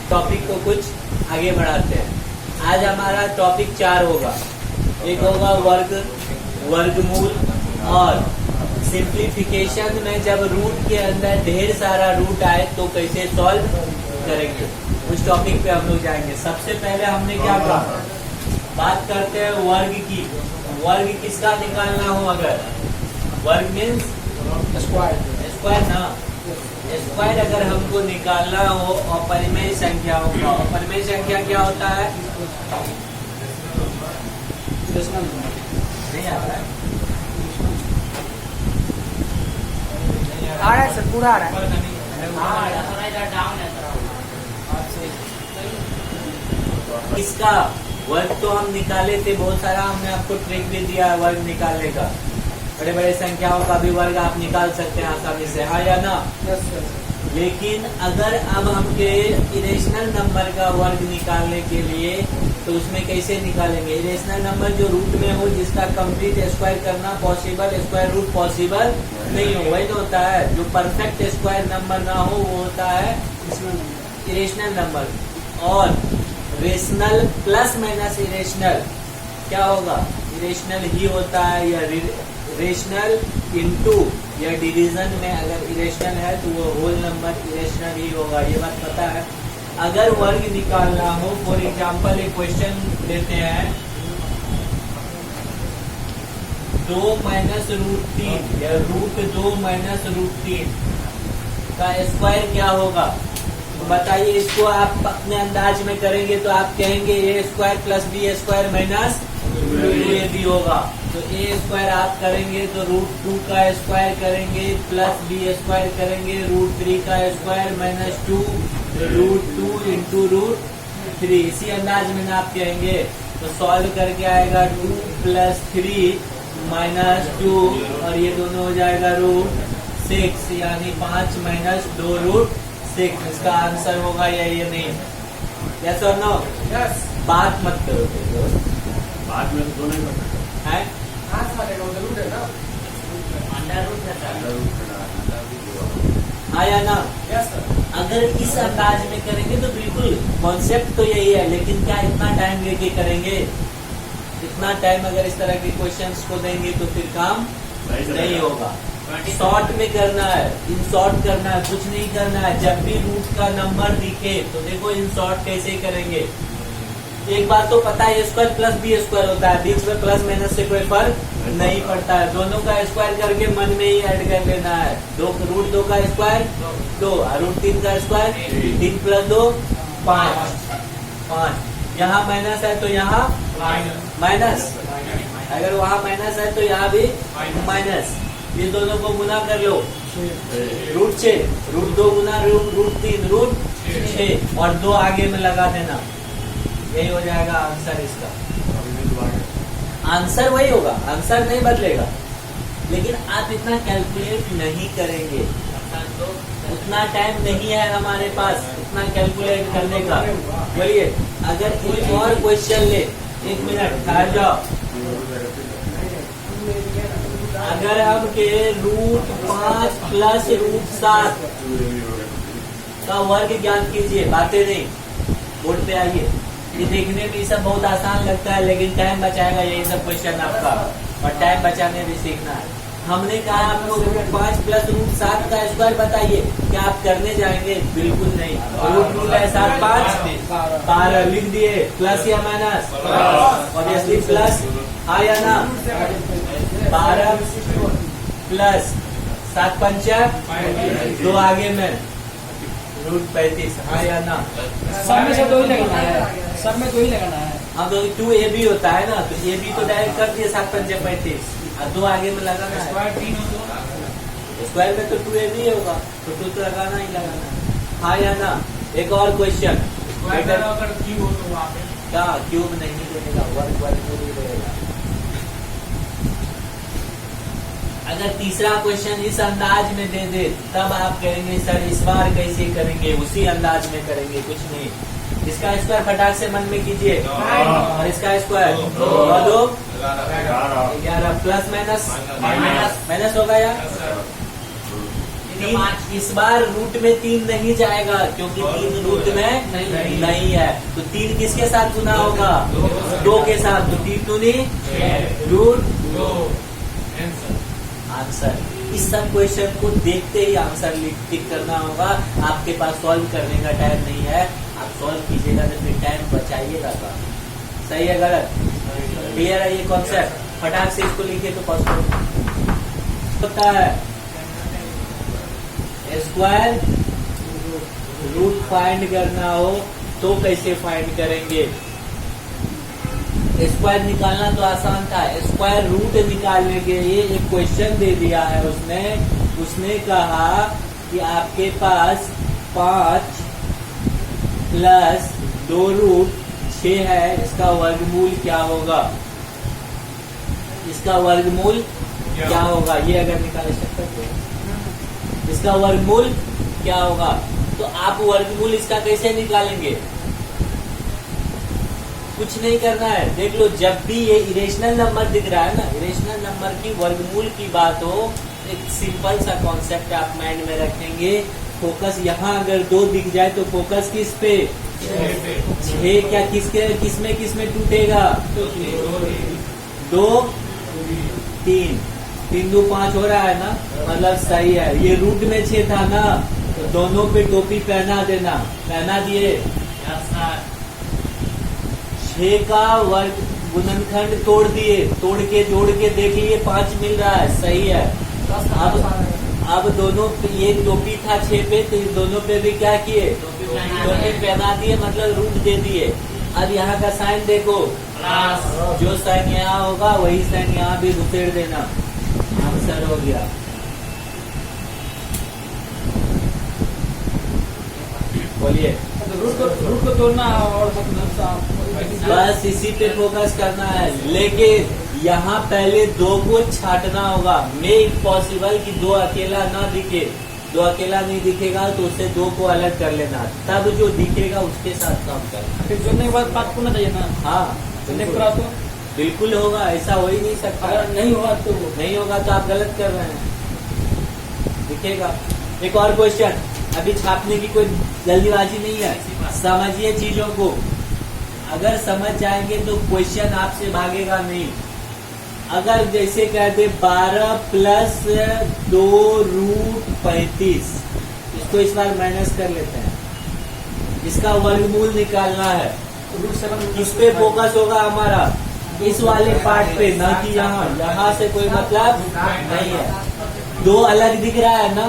Topic को कुछ आगे बढ़ाते हैं। आज हमारा टॉपिक 4 होगा। एक होगा वर्ग, वर्गमूल और सिंप्लीफिकेशन में जब रूट के अंदर ढेर सारा रूट आए तो कैसे सॉल्व करेंगे, उस टॉपिक पे हम लोग जाएंगे। सबसे पहले हमने क्या कहा, बात करते हैं वर्ग की। वर्ग किसका निकालना हो, अगर वर्ग मीन्स स्क्वायर ना, स्क्वायर अगर हमको निकालना हो अपरिमेय संख्याओं का। अपरिमेय संख्या क्या होता है, नहीं आ रहा है, आ रहा है सर, पूरा आ रहा है। इसका वर्ग तो हम निकाले थे, बहुत सारा हमने आपको ट्रिक भी दिया वर्ग निकालने का। बड़े बड़े संख्याओं का भी वर्ग आप निकाल सकते हैं आसानी से, हाँ या ना। लेकिन अगर अब हमके इरेशनल नंबर का वर्ग निकालने के लिए तो उसमें कैसे निकालेंगे। इरेशनल नंबर जो रूट में हो, जिसका कंप्लीट स्क्वायर करना पॉसिबल, स्क्वायर रूट पॉसिबल नहीं हो, वही तो होता है। जो परफेक्ट स्क्वायर नंबर ना हो वो होता है इरेशनल नंबर। और रेशनल प्लस माइनस इरेशनल क्या होगा, इरेशनल ही होता है। या रेशनल इनटू या डिवीजन में अगर इरेशनल है तो वो होल नंबर इरेशनल ही होगा, ये बात पता है। अगर वर्ग निकालना हो, फॉर एग्जांपल एक क्वेश्चन लेते हैं, 2 माइनस रूट 3 या रूट 2 माइनस रूट 3 का स्क्वायर क्या होगा, बताइए। इसको आप अपने अंदाज में करेंगे तो आप कहेंगे A square plus B square minus 2ab होगा। तो ए स्क्वायर आप करेंगे तो रूट 2 का स्क्वायर करेंगे प्लस बी स्क्वायर करेंगे रूट 3 का square minus 2 root 2 into root 3। इसी अंदाज में आप कहेंगे तो सॉल्व करके आएगा 2 प्लस 3 माइनस 2 और ये दोनों हो जाएगा रूट 6, यानी 5 माइनस 2 रूट 6। इसका आंसर होगा ये नहीं। यस और नो? यस। बात मत करो दोस्त, बाद में तो नहीं पता है आया ना। Yes sir. अगर इस अंदाज में करेंगे तो बिल्कुल कॉन्सेप्ट तो यही है, लेकिन क्या इतना टाइम लेके करेंगे। इतना टाइम अगर इस तरह के क्वेश्चंस को देंगे तो फिर काम नहीं होगा। शॉर्ट में करना है, इन शॉर्ट करना है, कुछ नहीं करना है। जब भी रूट का नंबर दिखे तो देखो इन शॉर्ट कैसे करेंगे। एक बात तो पता है, ए स्क्वायर प्लस बी स्क्वायर होता है, बीच में प्लस माइनस से कोई फर्क नहीं पड़ता है। दोनों का स्क्वायर करके मन में ही ऐड कर लेना है। रूट 2 का स्क्वायर 2, रूट 3 का स्क्वायर 3 प्लस 2 5। यहाँ माइनस है तो यहाँ माइनस, अगर वहाँ माइनस है तो यहाँ भी माइनस। ये दोनों को गुना कर लो, रूट 6, रूट 2 गुना रूट 3 रूट 6 और 2 आगे में लगा देना, यही हो जाएगा आंसर। इसका आंसर वही होगा, आंसर नहीं बदलेगा, लेकिन आप इतना कैलकुलेट नहीं करेंगे। उतना टाइम नहीं है हमारे पास इतना कैलकुलेट करने का। बोलिए, अगर एक और क्वेश्चन ले, 1 मिनट ठहर जाओ। अगर हम के रूट 5 प्लस रूट 7 का वर्ग ज्ञात कीजिए, बातें नहीं, बोर्ड पे आइए। ये देखने में सब बहुत आसान लगता है, लेकिन टाइम बचाएगा यही सब क्वेश्चन आपका, और टाइम बचाने भी सीखना है। हमने कहा आपको रूट 5 प्लस रूट 7 का स्क्वायर बताइए, क्या आप करने जाएंगे? बिल्कुल नहीं। रूट 2 है 7 5 12 लिख दिए, प्लस या माइनस, ऑब्वियसली प्लस, हाँ या ना। 12 प्लस 7 पंचा 2 आगे में रूट 35, हाँ या ना। सब में से 2 ही लगाना है, सब में 2 ही लगाना है। हाँ तो 2ab होता है ना, तो ab तो डायरेक्ट कर दिए 7 पंचे 35 और 2 आगे में लगाना है। स्क्वायर में तो 2ab ही होगा, तो 2 तो लगाना ही लगाना है, हाँ या ना। एक और क्वेश्चन, अगर क्यूब हो तो वहाँ पे क्या क्यूब नहीं देगा, वर्ग ही रहेगा। अगर तीसरा क्वेश्चन इस अंदाज में दे दे तब आप कहेंगे सर इस बार कैसे करेंगे, उसी अंदाज में करेंगे, कुछ नहीं। इसका स्क्वायर फटाक से मन में कीजिए, और इसका स्क्वायर 2 11 प्लस माइनस माइनस होगा यार। तीन इस बार रूट में 3 नहीं जाएगा क्योंकि 3 रूट में नहीं है। तो 3 किसके साथ गुना होगा? 2 के साथ। तो 3 दूनी रूट आंसर। इस सब क्वेश्चन को देखते ही आंसर टिक करना होगा। आपके पास सॉल्व करने का टाइम नहीं है, आप सॉल्व कीजिएगा तो फिर टाइम बचाइएगा का। सही है गलत? क्लियर है ये कॉन्सेप्ट? फटाक से इसको लिखिए तो पॉसिबल होता है। स्क्वायर रूट फाइंड करना हो तो कैसे फाइंड करेंगे? स्क्वायर निकालना तो आसान था, स्क्वायर रूट निकालने के लिए एक क्वेश्चन दे दिया है उसने कहा कि आपके पास 5 प्लस 2 रूट 6 है, इसका वर्गमूल क्या होगा? इसका वर्गमूल क्या होगा? ये अगर निकाल सकते हो इसका वर्गमूल क्या होगा? तो आप वर्गमूल इसका कैसे निकालेंगे? कुछ नहीं करना है। देख लो, जब भी ये इरेशनल नंबर दिख रहा है ना, इरेशनल नंबर की वर्गमूल की बात हो, एक सिंपल सा कॉन्सेप्ट आप माइंड में रखेंगे। फोकस यहाँ अगर 2 दिख जाए तो फोकस किस पे? 6 क्या किसमें टूटेगा? 2 3 3 2 5 हो रहा है ना, मतलब सही है। ये रूट में 6 था ना, तो दोनों पे टोपी पहना देना। पहना दिए। 6 का वर्ग गुणनखंड तोड़ दिए, तोड़ के जोड़ के देख लिए 5 मिल रहा है, सही है। अब दोनों पे ये टोपी था 6 पे, तो इस दोनों पे भी क्या किए? टोपी पहना दिए, मतलब रूट दे दिए। अब यहाँ का साइन देखो, जो साइन यहाँ होगा वही साइन यहाँ भी घुसेड़ देना। आंसर हो गया। बोलिए। रूट को तोड़ना और बस इसी पे फोकस करना है, लेकिन यहाँ पहले 2 को छाटना होगा। मेक पॉसिबल कि 2 अकेला ना दिखे। 2 अकेला नहीं दिखेगा तो उससे 2 को अलग कर लेना, तब जो दिखेगा उसके साथ काम करना। फिर जोड़ने के बाद बात करना चाहिए ना। हाँ, पूरा तो बिल्कुल होगा, ऐसा हो ही नहीं सकता। अगर नहीं होगा तो आप गलत कर रहे हैं। दिखेगा। एक और क्वेश्चन, अभी छापने की कोई जल्दीबाजी नहीं है, समझिए चीजों को। अगर समझ जाएंगे तो क्वेश्चन आपसे भागेगा नहीं। अगर जैसे कहते 12 प्लस 2 रूट 35, इसको इस बार माइनस कर लेते हैं। इसका वर्गमूल निकालना है। रूट 7 किस पे फोकस होगा हमारा? इस वाले पार्ट पे, ना कि यहाँ से कोई मतलब नहीं है। 2 अलग दिख रहा है ना,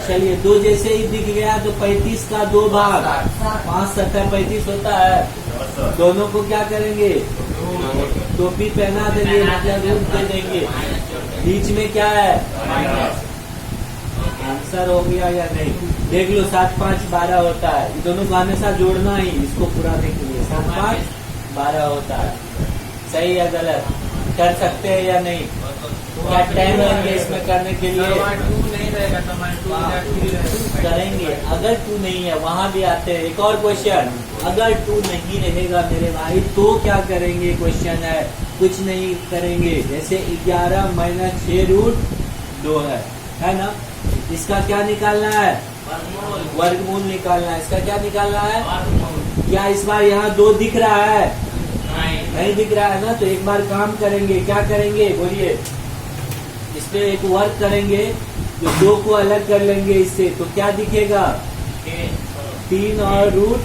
चलिए 2 जैसे ही दिख गया तो 35 का 2 भाग 5 7 35 होता है। दोनों को क्या करेंगे? टोपी पहना देंगे, मतलब रूट दे देंगे। बीच में क्या है? आंसर हो गया या नहीं? देख लो, 7 5 12 होता है। ये दोनों को हमेशा जोड़ना ही, इसको पुराने के लिए 7 5 12 होता है। सही या गलत? कर सकते हैं या नहीं? क्या टाइम लेंगे इसमें करने के लिए? 2 नहीं रहेगा तो 2 करेंगे। अगर 2 नहीं है वहाँ भी आते हैं। एक और क्वेश्चन, अगर 2 नहीं रहेगा मेरे भाई तो क्या करेंगे? क्वेश्चन है, कुछ नहीं करेंगे। जैसे 11 माइनस 6 रूट 2 है ना? इसका क्या निकालना है? वर्गमूल निकालना है। इसका क्या निकालना है? क्या इस बार यहाँ 2 दिख रहा है? नहीं दिख रहा है ना, तो एक बार काम करेंगे। क्या करेंगे? बोलिए। इस पे एक वर्क करेंगे, जो 2 को अलग कर लेंगे इससे, तो क्या दिखेगा? 3 और रूट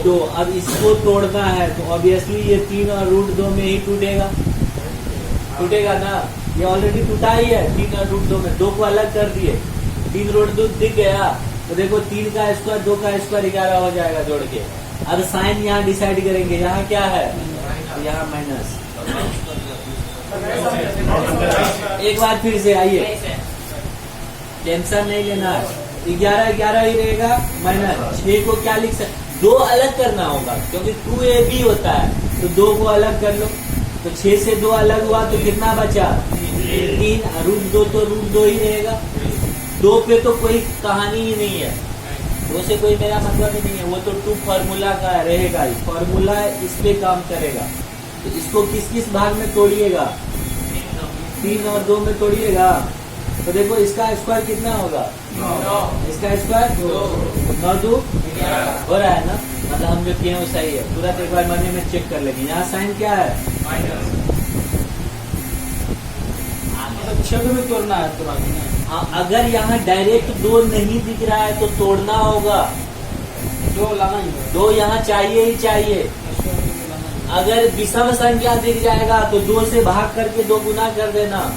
2। अब इसको तोड़ना है तो ऑब्वियसली ये 3 और रूट 2 में ही टूटेगा ना। ये ऑलरेडी टूटा ही है 3 और रूट 2 में। 2 को अलग कर दिए, 3 रूट 2 दिख गया, तो देखो 3 का स्क्वायर 2 का स्क्वायर 11 हो जाएगा जोड़ के। अब साइन यहाँ डिसाइड करेंगे, यहाँ क्या है? यहाँ माइनस। एक बार फिर से आइए, टेंशन नहीं लेना है। 11 11 ही रहेगा, माइनस 6 को क्या लिख सकते? 2 अलग करना होगा क्योंकि 2ab होता है, तो 2 को अलग कर लो। तो 6 से 2 अलग हुआ तो कितना बचा? 3। रूट 2 तो रूट 2 ही रहेगा। 2 पे तो कोई कहानी ही नहीं है, 2 से कोई मेरा मतलब ही नहीं है। वो तो 2 फॉर्मूला का रहेगा ही, फॉर्मूला इस पे काम करेगा। तो इसको किस किस भाग में तोड़िएगा? 3 और 2 में तोड़िएगा। तो देखो इसका स्क्वायर कितना होगा, इसका स्क्वायर 9 2 हो रहा है ना, मतलब हम जो किए हैं वो सही है। तुरंत एक बार मनी में चेक कर लेंगे। यहाँ साइन क्या है, मतलब 6 को भी तोड़ना है तुरंत। हाँ, अगर यहाँ डायरेक्ट 2 नहीं दिख रहा है तो तोड़ना होगा, 2 लाना ही है। 2 यहाँ चाहिए ही चाहिए। अगर विषम संख्या दिख जाएगा तो 2 से भाग करके 2 गुना कर देना।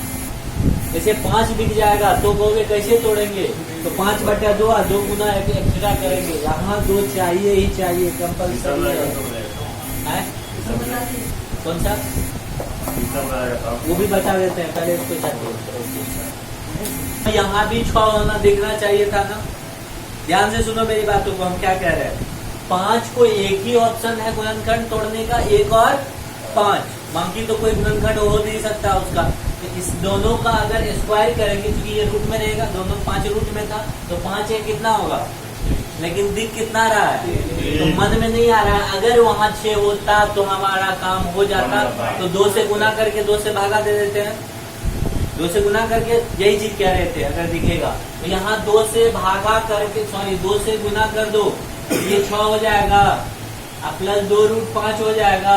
जैसे 5 दिख जाएगा तो कहोगे कैसे तोड़ेंगे, तो 5/2 और 2 गुना एक्स्ट्रा करेंगे। यहाँ 2 चाहिए ही चाहिए, कंपल्सरी है। कौन सा, वो भी बता देते हैं, पहले इसको चाहिए। यहाँ भी 6 होना दिखना चाहिए था ना। ध्यान से सुनो मेरी बातों को, हम क्या कह रहे हैं। 5 को एक ही ऑप्शन है गुणनखंड तोड़ने का, 1 और 5। बाकी तो कोई गुणनखंड हो नहीं सकता उसका। तो इस दोनों का अगर स्क्वायर करेंगे, क्योंकि ये रूट में रहेगा, दोनों 5 रूट में था, तो 5 एक कितना होगा, लेकिन दिख कितना रहा है, तो मन में नहीं आ रहा है। अगर वहाँ 6 होता तो हमारा काम हो जाता। तो 2 से गुना करके 2 से भागा दे देते हैं, 2 से गुना करके यही चीज कह रहे थे। अगर दिखेगा तो यहाँ 2 से भागा करके, सॉरी 2 से गुना कर दो, ये 6 हो जाएगा, अब प्लस 2 रूट 5 हो जाएगा।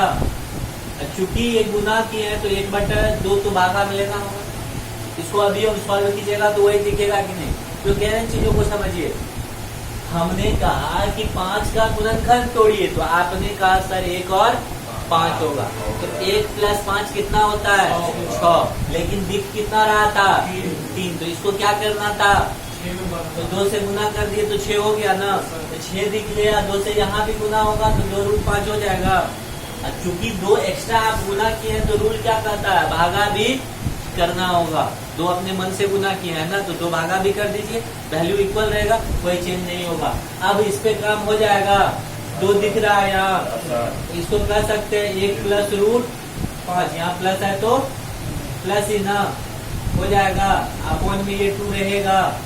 चूंकि ये गुना किए हैं तो 1/2 तो भागा मिलेगा होगा। इसको अभी हम सॉल्व कीजिएगा तो वही दिखेगा कि नहीं। तो कह रहे हैं चीजों को समझिए। हमने कहा कि 5 का गुणनखंड तोड़िए, तो आपने कहा सर 1 और 5 होगा, तो 1 + 5 कितना होता है, 6। लेकिन दिख कितना रहा था, 3। तो इसको क्या करना था, तो 2 से गुना कर दिए तो 6 हो गया ना। तो 6 दिख लिया, 2 से यहाँ भी गुना होगा तो 2 रूट 5 हो जाएगा। चूंकि 2 एक्स्ट्रा आप गुना किए हैं तो रूल क्या कहता है, भागा भी करना होगा। 2 अपने मन से गुना किए हैं ना, तो 2 भागा भी कर दीजिए, वैल्यू इक्वल रहेगा, कोई चेंज नहीं होगा। अब इस पे काम हो जाएगा। 2 दिख रहा है यहाँ, इसको कर सकते हैं 1 + रूट 5, यहाँ प्लस है तो प्लस ही ना हो जाएगा। अपॉन में ये 2 रहेगा,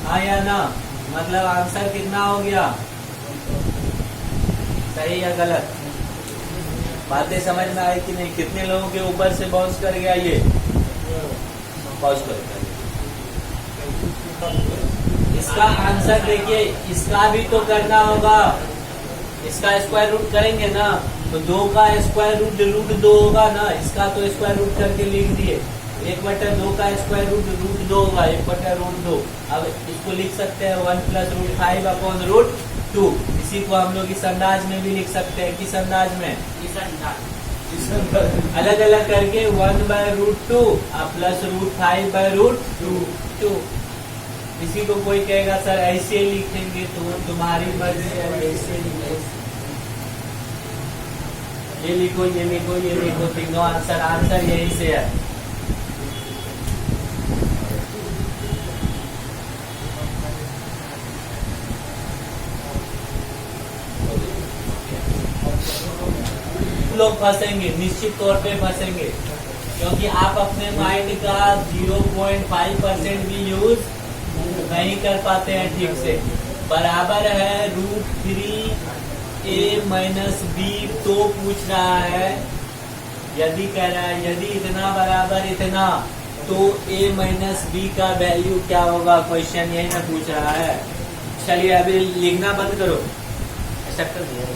हाँ या ना, मतलब आंसर कितना हो गया, सही या गलत। बातें समझ में आई कि नहीं। कितने लोगों के ऊपर से बाउंस कर गया, ये बाउंस कर गया। इसका आंसर देखिए, इसका भी तो करना होगा। इसका स्क्वायर रूट करेंगे ना, तो 2 का स्क्वायर रूट 2 होगा ना। इसका तो स्क्वायर रूट करके लिख दिए, 1/2 का स्क्वायर रूट 2 होगा, 1/√2। अब इसको लिख सकते हैं 1 + √5/√2। इसी को हम लोग इस अंदाज में भी लिख सकते हैं। किस अंदाज में, अलग अलग करके 1/√2 + √5/√2। इसी को कोई कहेगा सर ऐसे लिखेंगे, तो तुम्हारी मर्जी है, ऐसे लिखो, ये लिखो, ये लिखो, ये लिखो, तीनों आंसर यही से है। लोग फंसेंगे, निश्चित तौर पे फंसेंगे, क्योंकि आप अपने माइंड का 0.5% भी यूज नहीं कर पाते हैं ठीक से। बराबर है √3a - b, तो पूछ रहा है, यदि कह रहा है यदि इतना बराबर इतना, तो a - b का वैल्यू क्या होगा, क्वेश्चन यही ना पूछ रहा है। चलिए अभी लिखना बंद करो, ऐसा कर दिया,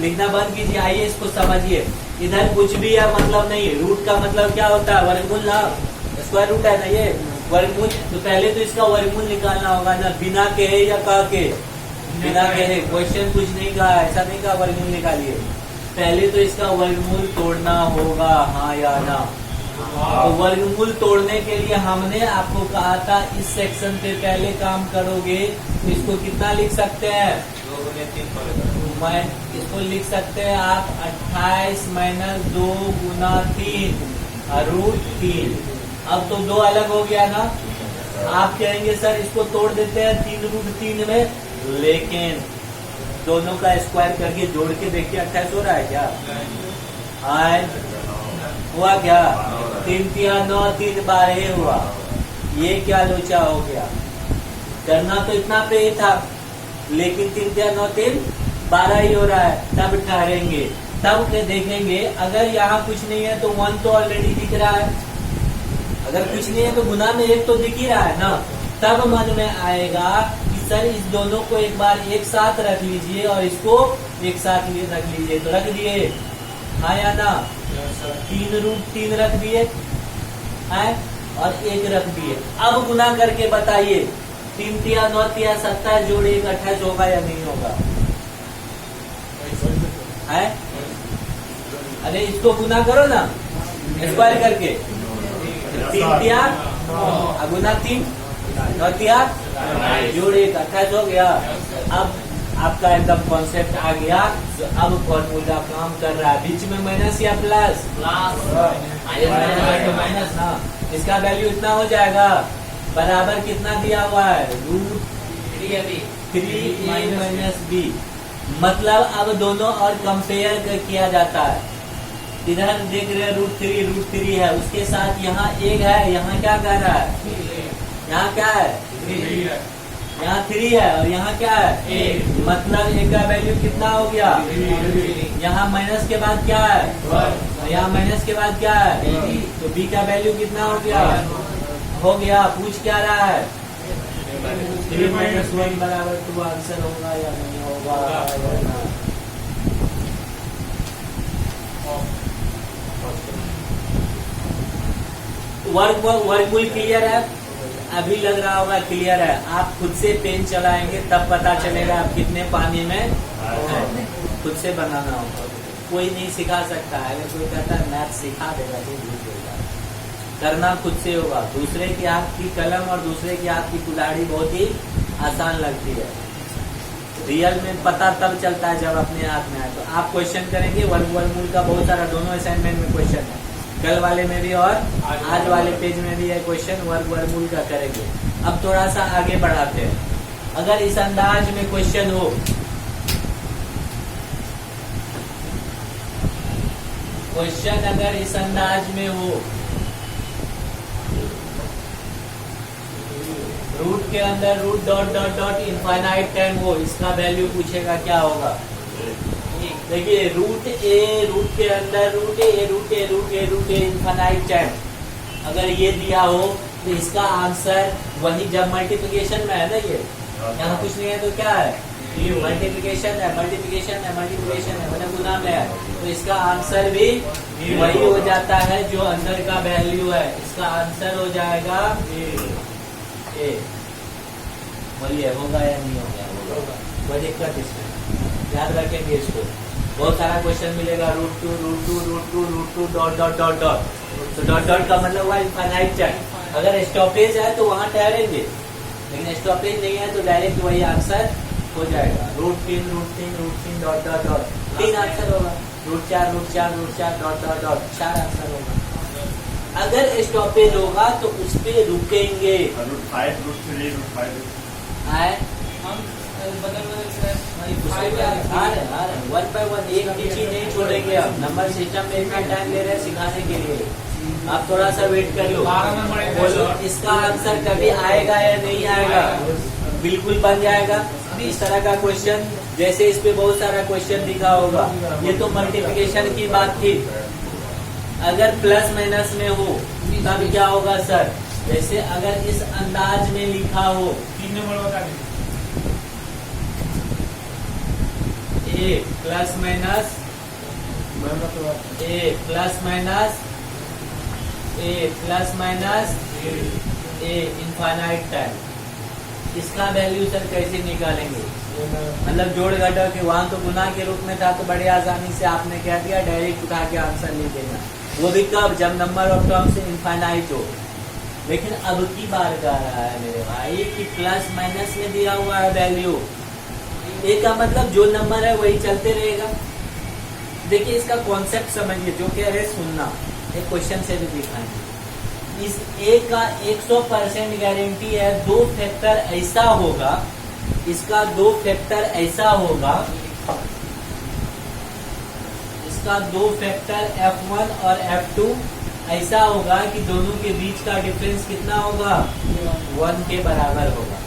लिखना बंद कीजिए। आइए इसको समझिए। इधर कुछ भी है मतलब नहीं। रूट का मतलब क्या होता है, वर्गमूल ना, स्क्वायर रूट है ना ये वर्गमूल। तो पहले तो इसका वर्गमूल निकालना होगा ना, बिना कहे या कह के, बिना कहे। क्वेश्चन कुछ नहीं कहा, ऐसा नहीं कहा वर्गमूल निकालिए, पहले तो इसका वर्गमूल तोड़ना होगा, हाँ या ना। तो वर्गमूल तोड़ने के लिए हमने आपको कहा था इस सेक्शन पे पहले काम करोगे, तो इसको कितना लिख सकते हैं, मैं इसको लिख सकते हैं आप 28 - 2 × 3 √3। अब तो 2 अलग हो गया ना। आप कहेंगे सर इसको तोड़ देते हैं 3√3 में, लेकिन दोनों का स्क्वायर करके जोड़ के देखिए 28 हो रहा है क्या, हुआ क्या, 3 × 9 3 12 हुआ। ये क्या लोचा हो गया, करना तो इतना पे ही था, लेकिन 3 × 9 3 12 ही हो रहा है। तब ठहरेंगे, तब के देखेंगे। अगर यहाँ कुछ नहीं है तो 1 तो ऑलरेडी दिख रहा है। अगर कुछ नहीं है तो गुना में एक तो दिख ही रहा है ना, तब मन में आएगा कि सर इस दोनों को एक बार एक साथ रख लीजिए और इसको एक साथ रख लीजिए। तो रख दिए, हाँ या ना? 3√3 रख दिए है और 1 रख दिए। अब गुना करके बताइए, 3 तिया 9 तिया 27 जोड़ 1 28 होगा या नहीं होगा? है? अरे इसको गुना करो ना स्क्वायर करके, 3 तिया गुना 3 9 तिया जोड़ 1 28 हो गया। अब आपका एकदम कॉन्सेप्ट आ गया। तो अब फॉर्मूला काम कर रहा है। बीच में माइनस या प्लस? माइनस ना, इसका वैल्यू इतना हो जाएगा, बराबर कितना दिया हुआ है? √3a-b। मतलब अब दोनों और कंपेयर किया जाता है। इधर देख रहे हैं √3 है, उसके साथ यहाँ 1 है, यहाँ क्या कह रहा है? यहाँ क्या है? यहाँ 3 है और यहाँ क्या है? 1। मतलब A का वैल्यू कितना हो गया? यहाँ माइनस के बाद क्या है? और यहाँ माइनस के बाद क्या है? तो B का वैल्यू कितना हो गया? हो गया। पूछ क्या रहा है? 3 - 1 बराबर 2 आंसर होगा या नहीं होगा? वर्गमूल क्लियर है? अभी लग रहा होगा क्लियर है। आप खुद से पेन चलाएंगे तब पता चलेगा आप कितने पानी में हैं। खुद से बनाना होगा, कोई नहीं सिखा सकता है। अगर कोई कहता है मैथ सिखा देगा तो झूठ बोलेगा। करना खुद से होगा। दूसरे के हाथ की कलम और दूसरे के हाथ की कुल्हाड़ी बहुत ही आसान लगती है। रियल में पता तब चलता है जब अपने हाथ में आए। तो आप क्वेश्चन करेंगे वर्गमूल का, बहुत सारा दोनों असाइनमेंट में क्वेश्चन है, कल वाले में भी और आज वाले पेज में भी है क्वेश्चन वर्गमूल का करेंगे। अब थोड़ा सा आगे बढ़ाते हैं। अगर इस अंदाज में क्वेश्चन हो, क्वेश्चन अगर इस अंदाज में हो, रूट के अंदर root dot dot dot infinite time हो, इसका वैल्यू पूछेगा क्या होगा? देखिए रूट के अंदर रूट ए इनफाइनाइट टाइम अगर ये दिया हो तो इसका आंसर वही, जब मल्टीप्लिकेशन में है ना, ये यहाँ कुछ नहीं है तो क्या है? मल्टीप्लिकेशन है मतलब गुना में है, तो इसका आंसर भी वही हो जाता है जो अंदर का वैल्यू है। इसका आंसर हो जाएगा ए। बोलिए होगा या नहीं होगा? कोई दिक्कत इसमें, याद रखेंगे इसको। बहुत सारा क्वेश्चन मिलेगा, √2 डॉट डॉट डॉट डॉट। तो डॉट डॉट का मतलब हुआ इनफाइनाइट टाइम। अगर स्टॉपेज है तो वहां ठहरेंगे, लेकिन स्टॉपेज नहीं है तो डायरेक्ट वही आंसर हो जाएगा। √3 डॉट डॉट डॉट 3 आंसर होगा। √4 डॉट डॉट डॉट 4 आंसर होगा। अगर स्टॉपेज होगा तो उस पे रुकेंगे। वन बाय वन एक भी चीज नहीं छोड़ेंगे। हम नंबर सिस्टम में इतना टाइम ले रहे हैं सिखाने के लिए, आप थोड़ा सा वेट कर लो। बोलो इसका आंसर कभी आएगा या नहीं आएगा? बिल्कुल बन जाएगा। इस तरह का क्वेश्चन, जैसे इस पे बहुत सारा क्वेश्चन दिखा होगा। ये तो मल्टीप्लिकेशन की बात थी। अगर प्लस माइनस में हो तब क्या होगा सर? जैसे अगर इस अंदाज में लिखा हो, ए प्लस माइनस ए इनफाइनाइट टाइम, इसका वैल्यू सर कैसे निकालेंगे? मतलब जोड़ घटाव के, वहां तो गुना के रूप में था तो बड़े आसानी से आपने क्या दिया, डायरेक्ट उठा के आंसर ले देना। वो भी कब? जब नंबर ऑफ टर्म्स इनफाइनाइट हो। लेकिन अब की बार कह रहा है मेरे भाई कि प्लस माइनस में दिया हुआ है वैल्यू। ए का मतलब जो नंबर है वही चलते रहेगा। देखिए इसका कॉन्सेप्ट समझिए, जो कह रहे सुनना, एक क्वेश्चन से भी दिखाएंगे। इस ए का 100% गारंटी है, 2 फैक्टर ऐसा होगा, इसका 2 फैक्टर ऐसा होगा, इसका 2 फैक्टर F1 और F2 ऐसा होगा कि दोनों के बीच का डिफरेंस कितना होगा? 1 के बराबर होगा।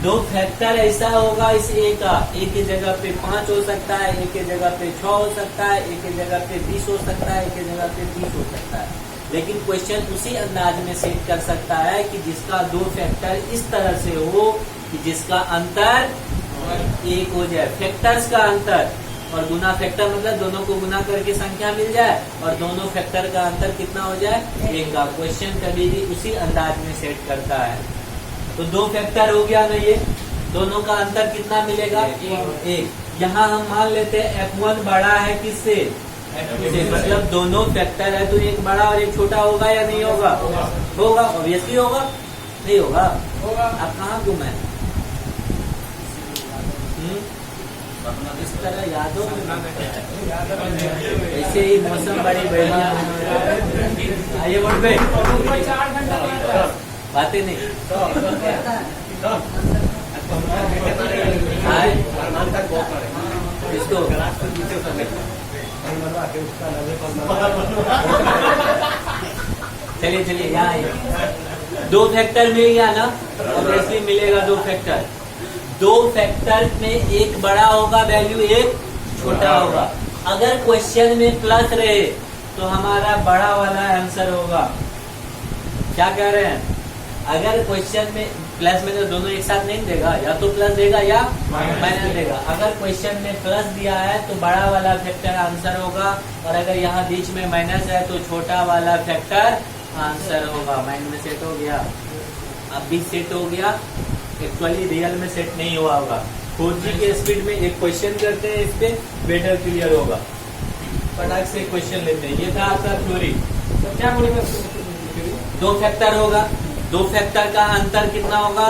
2 फैक्टर ऐसा होगा इस ए का, ए की जगह पे 5 हो सकता है, ए की जगह पे 6 हो सकता है, ए की जगह पे 20 हो सकता है, ए की जगह पे 30 हो सकता है। लेकिन क्वेश्चन उसी अंदाज में सेट कर सकता है कि जिसका दो फैक्टर इस तरह से हो कि जिसका अंतर एक हो जाए। फैक्टर्स का अंतर और गुना फैक्टर मतलब दोनों को गुना करके संख्या मिल जाए और दोनों फैक्टर का अंतर कितना हो जाए, एक का। क्वेश्चन कभी भी उसी अंदाज में सेट करता है। तो दो फैक्टर हो गया ना, ये दोनों का अंतर कितना मिलेगा, एक। यहाँ हम मान लेते हैं F1 बड़ा है किससे, F2 से, मतलब दोनों फैक्टर है तो एक बड़ा और एक छोटा होगा या नहीं होगा, होगा, ऑब्वियसली होगा, नहीं होगा, आप कहाँ घूमे इस तरह याद हो। ऐसे ही मौसम बड़ी बढ़िया, आइए बोल पे बातें नहीं इसको चलिए चलिए यहाँ दो फैक्टर मिल गया ना, ऑब्वियसली मिलेगा दो फैक्टर। दो फैक्टर में एक बड़ा होगा वैल्यू, एक छोटा होगा। अगर क्वेश्चन में प्लस रहे तो हमारा बड़ा वाला आंसर होगा। क्या कह रहे हैं, अगर क्वेश्चन में प्लस में तो दोनों एक साथ नहीं देगा, या तो प्लस देगा या माइनस देगा। अगर क्वेश्चन में प्लस दिया है तो बड़ा वाला फैक्टर आंसर होगा, और अगर यहाँ बीच में माइनस है तो छोटा वाला फैक्टर आंसर होगा। माइंड में सेट हो गया, अब भी सेट हो गया। एक्चुअली रियल में सेट नहीं हुआ होगा। 4G के स्पीड में एक क्वेश्चन करते हैं, इस पे बेटर क्लियर होगा। फटाक से क्वेश्चन लेते हैं। ये था आपका थ्योरी। तो क्या बोलेंगे, दो फैक्टर होगा, दो फैक्टर का अंतर कितना होगा,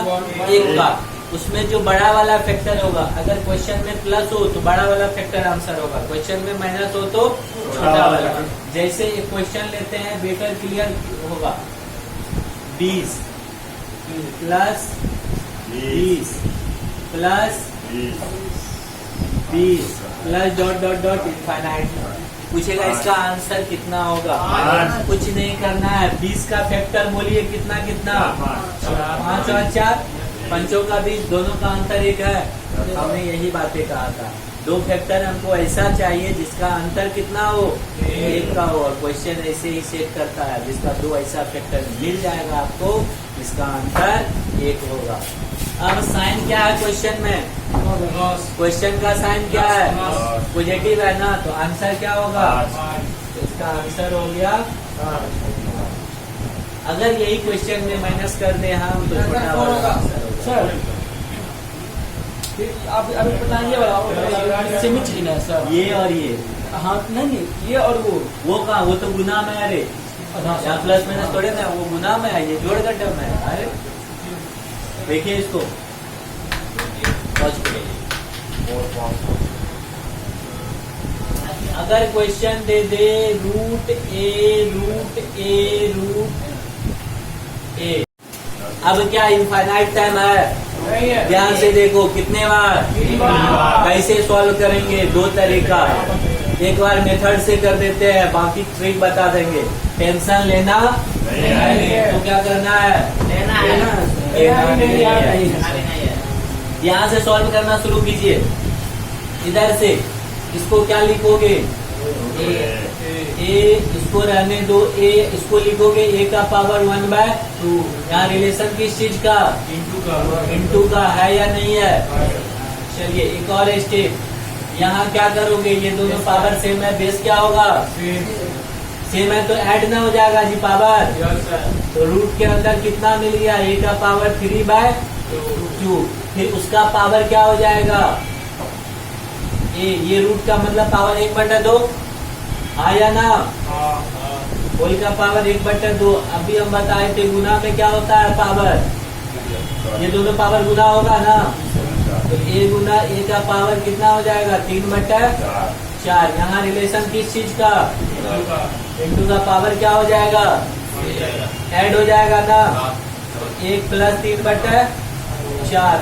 एक का। उसमें जो बड़ा वाला फैक्टर होगा, अगर क्वेश्चन में प्लस हो तो बड़ा वाला फैक्टर आंसर होगा, क्वेश्चन में माइनस हो तो छोटा वाला। जैसे एक क्वेश्चन लेते हैं, बेटर क्लियर होगा। 20 plus 20 plus 20 plus dot dot dot infinite. पूछेगा इसका आंसर कितना होगा, कुछ नहीं करना है। 20 का फैक्टर बोलिए कितना कितना, 5 और 4, पंचों का 20, दोनों का अंतर एक है। हमने यही बातें कहा था, दो फैक्टर हमको ऐसा चाहिए जिसका अंतर कितना हो, एक का हो। और क्वेश्चन ऐसे ही सेट करता है, जिसका दो ऐसा फैक्टर मिल जाएगा आपको, इसका अंतर एक होगा। अब साइन क्या है क्वेश्चन में, क्वेश्चन का साइन क्या है, पॉजिटिव है ना, तो आंसर क्या होगा, इसका आंसर हो गया। अगर यही क्वेश्चन में माइनस कर दे हम तो छोटा होगा। सर आप अभी बताइए वाला से मिच लेना है सर, ये और ये, हाँ नहीं ये और वो कहाँ, वो तो गुना में है रे, यहाँ प्लस माइनस थोड़े ना, वो गुना में है, ये जोड़ घटा में है। अरे देखिए इसको, अगर क्वेश्चन दे दे रूट ए, अब क्या इनफाइनाइट टाइम है, ध्यान से देखो कितने बार, कैसे सॉल्व करेंगे, दो तरीका। एक बार मेथड से कर देते हैं, बाकी ट्रिक बता देंगे। टेंशन लेना नहीं, तो क्या करना है, लेना है। यहाँ से सॉल्व करना शुरू कीजिए। इधर से इसको क्या लिखोगे, ए, इसको रहने दो, ए इसको लिखोगे ए का पावर 1/2। यहाँ रिलेशन किस चीज का, इंटू का है या नहीं है। चलिए एक और स्टेप, यहाँ क्या करोगे, ये दोनों पावर सेम है, बेस क्या होगा, सेम है तो ऐड ना हो जाएगा जी पावर। तो रूट के अंदर कितना मिल गया, ए का पावर 3/2, फिर उसका पावर क्या हो जाएगा, ये रूट का मतलब पावर 1/2 आया ना, होल का पावर 1/2। अभी हम बताए थे गुना में क्या होता है पावर, ये दोनों पावर गुना होगा ना, तो ए गुना ए का पावर कितना हो जाएगा, 3/4। यहाँ रिलेशन किस चीज का, इंटू का पावर क्या हो जाएगा, ऐड हो जाएगा ना, 1 + 3/4,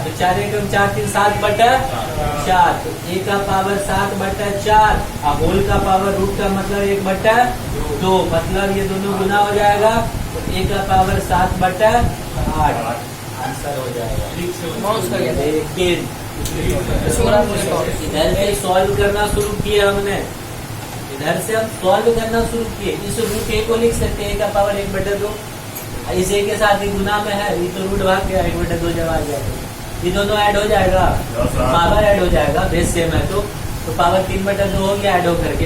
तो 4 एकम 4 3 7/4, तो ए का पावर 7/4, अब होल का पावर रूट का मतलब 1/2, मतलब ये दोनों गुना हो जाएगा, तो ए का पावर 7/8 आंसर हो जाएगा। लेकिन इधर से सॉल्व करना शुरू किया हमने, इधर से हम सॉल्व करना शुरू किए। इस रूट ए को लिख सकते हैं, a का पावर 1/2। इस a के साथ ही गुना में है, ये तो रूट भाग गया, 1/2 जब आ गया तो ये दोनों ऐड हो जाएगा, पावर ऐड हो जाएगा, बेस सेम है तो पावर 3/2 हो गया ऐड हो करके।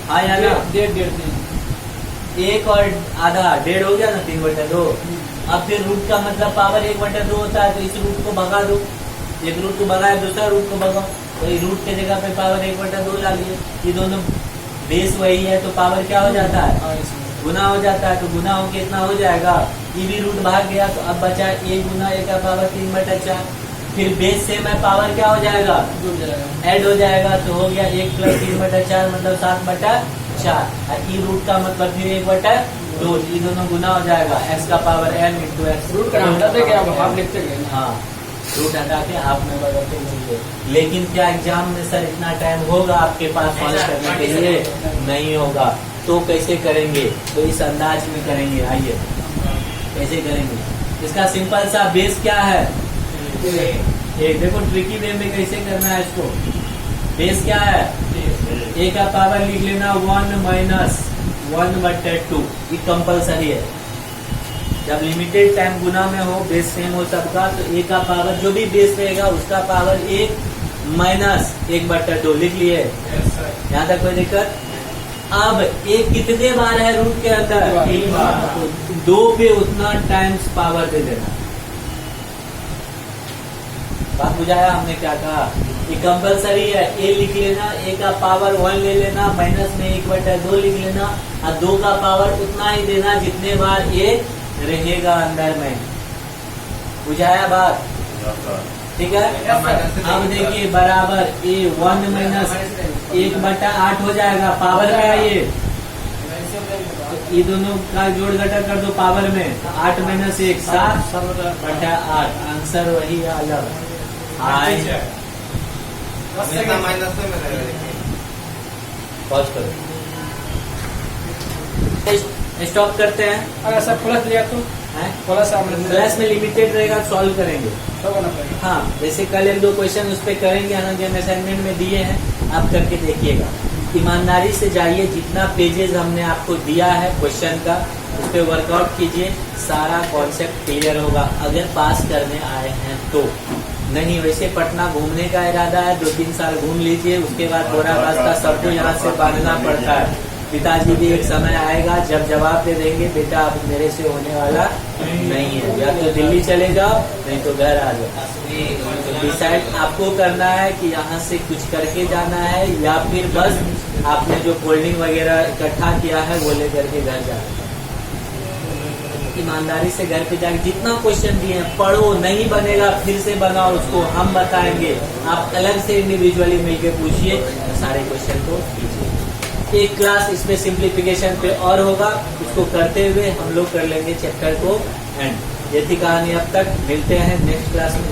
हाँ या ना? 1.5 एक और आधा 1.5 हो गया ना, 3/2। अब फिर रूट का मतलब पावर 1/2 होता है, तो इस रूट को भगा दो, एक रूट को भगाया दूसरा रूट को भगाओ, तो इस रूट के जगह पे पावर 1/2 डालिए। ये दोनों बेस वही है तो पावर क्या हो जाता है, गुना हो जाता है, तो गुना हो कितना हो जाएगा, ये भी रूट भाग गया, तो अब बचा a गुना a का पावर 3/4। फिर बेस सेम है, पावर क्या हो जाएगा, जुड़ जाएगा, ऐड हो जाएगा, तो हो गया 1 + 3/4 मतलब 7/4। और ई रूट का मतलब फिर 1/2, ये दोनों गुना हो जाएगा, x का पावर n × x। रूट का नाम हटाते क्या, अब आप लिखते गए। हाँ, रूट हटा के आप में बदलते जाइए। लेकिन क्या एग्जाम में सर इतना टाइम होगा आपके पास सॉल्व करने के लिए? नहीं होगा। तो कैसे करेंगे? तो इस अंदाज में करेंगे। आइए कैसे करेंगे, इसका सिंपल सा बेस क्या है, एक देखो ट्रिकी वे में कैसे करना है इसको। बेस क्या है, a का पावर लिख लेना 1 - 1/2, ये कंपलसरी है। जब लिमिटेड टाइम गुना में हो, बेस सेम हो सबका, तो a का पावर जो भी बेस रहेगा उसका पावर 1 - 1/2 लिख लिए। यहाँ तक कोई दिक्कत? अब एक कितने बार है रूट के अंदर, 1 बार, 2 पे उतना टाइम्स पावर दे देना। बात बुझाया हमने क्या कहा, ये कंपलसरी है। a लिख लेना, a का पावर 1 ले लेना, माइनस में 1/2 लिख लेना, और 2 का पावर उतना ही देना जितने बार a रहेगा अंदर में। बुझाया बात? ठीक है। अब देखिए बराबर a 1 - 1/8 हो जाएगा, पावर में है ये, तो ये दोनों का जोड़ घटा कर दो पावर में, 8 - 1 7/8, आंसर वही अलग। पॉज करो, स्टॉप करते हैं। अगर सब प्लस लिया तो प्लस क्लास में लिमिटेड रहेगा, सॉल्व करेंगे। पड़ेगा। हाँ, जैसे कल 1-2 क्वेश्चन उस पर करेंगे, हालांकि हम असाइनमेंट में दिए हैं, आप करके देखिएगा। ईमानदारी से जाइए, जितना पेजेस हमने आपको दिया है क्वेश्चन का उस पर वर्कआउट कीजिए, सारा कॉन्सेप्ट क्लियर होगा अगर पास करने आए हैं तो। नहीं वैसे पटना घूमने का इरादा है, 2-3 साल घूम लीजिए, उसके बाद थोड़ा रास्ता सबको यहाँ से बांधना पड़ता है। पिताजी भी एक समय आएगा जब जवाब दे देंगे, बेटा अब मेरे से होने वाला नहीं है, या तो दिल्ली चले जाओ नहीं तो घर आ जाओ। तो डिसाइड आपको करना है कि यहाँ से कुछ करके जाना है, या फिर बस आपने जो फोल्डिंग वगैरह इकट्ठा किया है वो लेकर के घर जाना है। ईमानदारी से घर पे जाके जितना क्वेश्चन दिए हैं पढ़ो, नहीं बनेगा फिर से बनाओ, उसको हम बताएंगे। आप अलग से इंडिविजुअली मिलके पूछिए, सारे क्वेश्चन को कीजिए। एक क्लास इसमें सिंप्लीफिकेशन पे और होगा, उसको करते हुए हम लोग कर लेंगे चैप्टर को एंड। ये थी कहानी अब तक, मिलते हैं नेक्स्ट क्लास में।